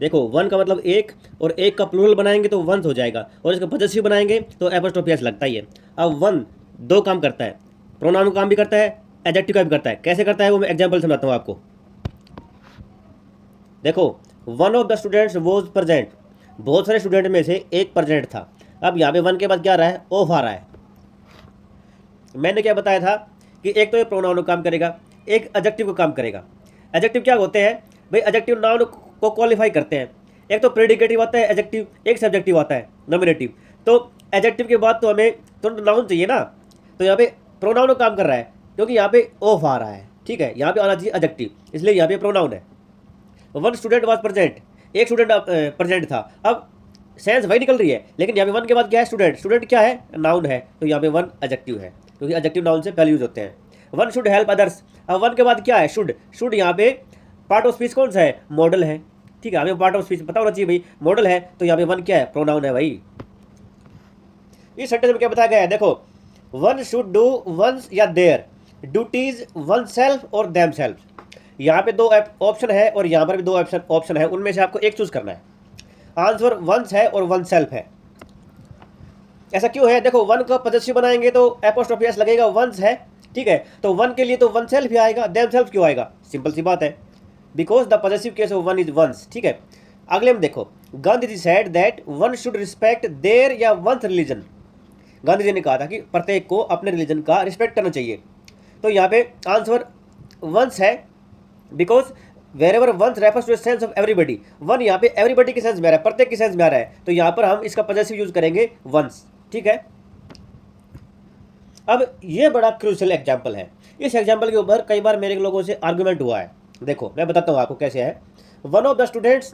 देखो वन का मतलब एक, और एक का प्लूरल बनाएंगे तो वंस हो जाएगा, और इसका पॉजेसिव बनाएंगे तो एपोस्ट्रोफी एस लगता ही है। अब वन दो काम करता है, प्रोनाउन का काम भी करता है, एडजेक्टिव का भी करता है। कैसे करता है वो मैं एग्जांपल समझाता हूँ आपको। देखो, one of the students was present, बहुत सारे स्टूडेंट में से एक प्रेजेंट था। अब यहाँ पे वन के बाद क्या आ रहा है, ऑफ आ रहा है। मैंने क्या बताया था कि एक तो ये प्रोनाउन काम करेगा, एक एडजेक्टिव को काम करेगा। एडजेक्टिव क्या होते हैं भाई, एडजेक्टिव नाउन को क्वालिफाई करते हैं। एक तो प्रेडिकेटिव आता है एडजेक्टिव, एक सब्जेक्टिव आता है नॉमिनेटिव। तो एडजेक्टिव के बाद तो हमें तो नाउन चाहिए ना, तो यहाँ पे प्रोनाउन काम कर रहा है क्योंकि यहाँ पे ऑफ आ रहा है। ठीक है, यहाँ पे आना चाहिए एडजेक्टिव, इसलिए यहाँ पे प्रोनाउन है। वन स्टूडेंट वॉज प्रेजेंट, एक स्टूडेंट प्रेजेंट था। अब सेंस वही निकल रही है, लेकिन यहाँ पे वन के बाद क्या है, स्टूडेंट। स्टूडेंट क्या है, नाउन है, तो यहाँ पे वन एडजेक्टिव है, क्योंकि एडजेक्टिव नाउन से पहले यूज होते हैं। वन शुड हेल्प अदर्स, अब वन के बाद क्या है, शुड। शुड यहाँ पे पार्ट ऑफ स्पीच कौन सा है, मॉडल है। ठीक है, हमें पार्ट ऑफ स्पीच पता होना चाहिए भाई, मॉडल है, तो यहाँ पे वन क्या है, प्रोनाउन है भाई। इस सेंटेंस में क्या बताया गया है, देखो, वन शुड डू वंस या देयर ड्यूटीज वन सेल्फ और देम सेल्फ। यहाँ पे दो ऑप्शन है और यहाँ पर भी दो ऑप्शन है, उनमें से आपको एक चूज करना है। आंसर वंस है और वन सेल्फ है। ऐसा क्यों है, देखो वन का पॉजेसिव बनाएंगे तो एपोस्ट्रोफी एस लगेगा, वंस है। ठीक है, तो वन के लिए तो वन सेल्फ ही आएगा, देम सेल्फ क्यों आएगा, सिंपल सी बात है, because the possessive case of one is one's. ठीक है, अगले में देखो, Gandhi ji said that one should respect their या वंस रिलीजन। गांधी जी ने कहा था कि प्रत्येक को अपने रिलीजन का रिस्पेक्ट करना चाहिए। तो यहाँ पे आंसर वंस है, because wherever ones refers to sense of everybody. One यहाँ पे एवरीबडी के सेंस में आ रहा है, प्रत्येक के सेंस में आ रहा है, तो यहाँ पर हम इसका पॉजेसिव यूज करेंगे वंस। ठीक है, अब ये बड़ा क्रूशियल एग्जाम्पल है। इस एग्जाम्पल के ऊपर कई बार मेरे लोगों से आर्गूमेंट हुआ है। देखो मैं बताता हूँ आपको कैसे है। One of the students,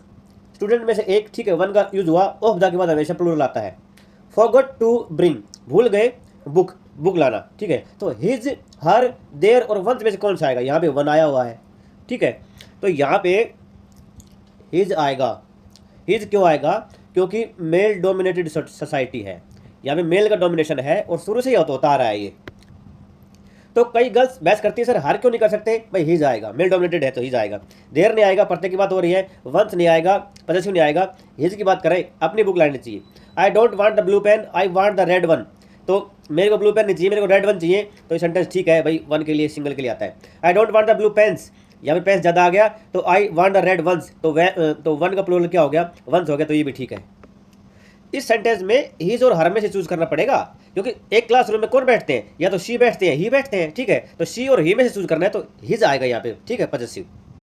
student में से एक। ठीक है, वन का यूज हुआ, ऑफ द के बाद हमेशा प्लूरल आता है। फॉरगॉट टू ब्रिंग, भूल गए बुक लाना। ठीक है, तो हिज, हर, देयर और वंस में से कौन सा आएगा, यहाँ पे वन आया हुआ है। ठीक है, तो यहाँ पे हिज आएगा। हिज क्यों आएगा, क्योंकि मेल डोमिनेटेड सोसाइटी है, यहाँ पे मेल का डोमिनेशन है और शुरू से ही होता आ रहा है ये। तो कई गर्ल्स बहस करती है, सर हर क्यों नहीं कर सकते, भाई हिज आएगा, मेल डोमिनेटेड है तो हिज आएगा। देयर नहीं आएगा, प्रत्येक की बात हो रही है। वंस नहीं आएगा, पॉजेसिव नहीं आएगा। हिज की बात करें, अपनी बुक लानी चाहिए। I don't want the blue pen, I want the red one. तो मेरे को ब्लू पेन नहीं चाहिए, मेरे को रेड वन चाहिए, तो ये सेंटेंस ठीक है भाई, वन के लिए, सिंगल के लिए आता है। I don't want the blue pens, यहाँ पे पेन्स ज़्यादा आ गया, तो I want the red ones, तो वन का प्लूरल क्या हो गया, वंस हो गया, तो ये भी ठीक है। इस सेंटेंस में हिज और हर में से चूज करना पड़ेगा, क्योंकि एक क्लासरूम में कौन बैठते हैं, या तो शी बैठते हैं, ही बैठते हैं। ठीक है, तो शी और ही में से चूज करना है, तो हिज आएगा यहाँ पे। ठीक है, पॉजेसिव।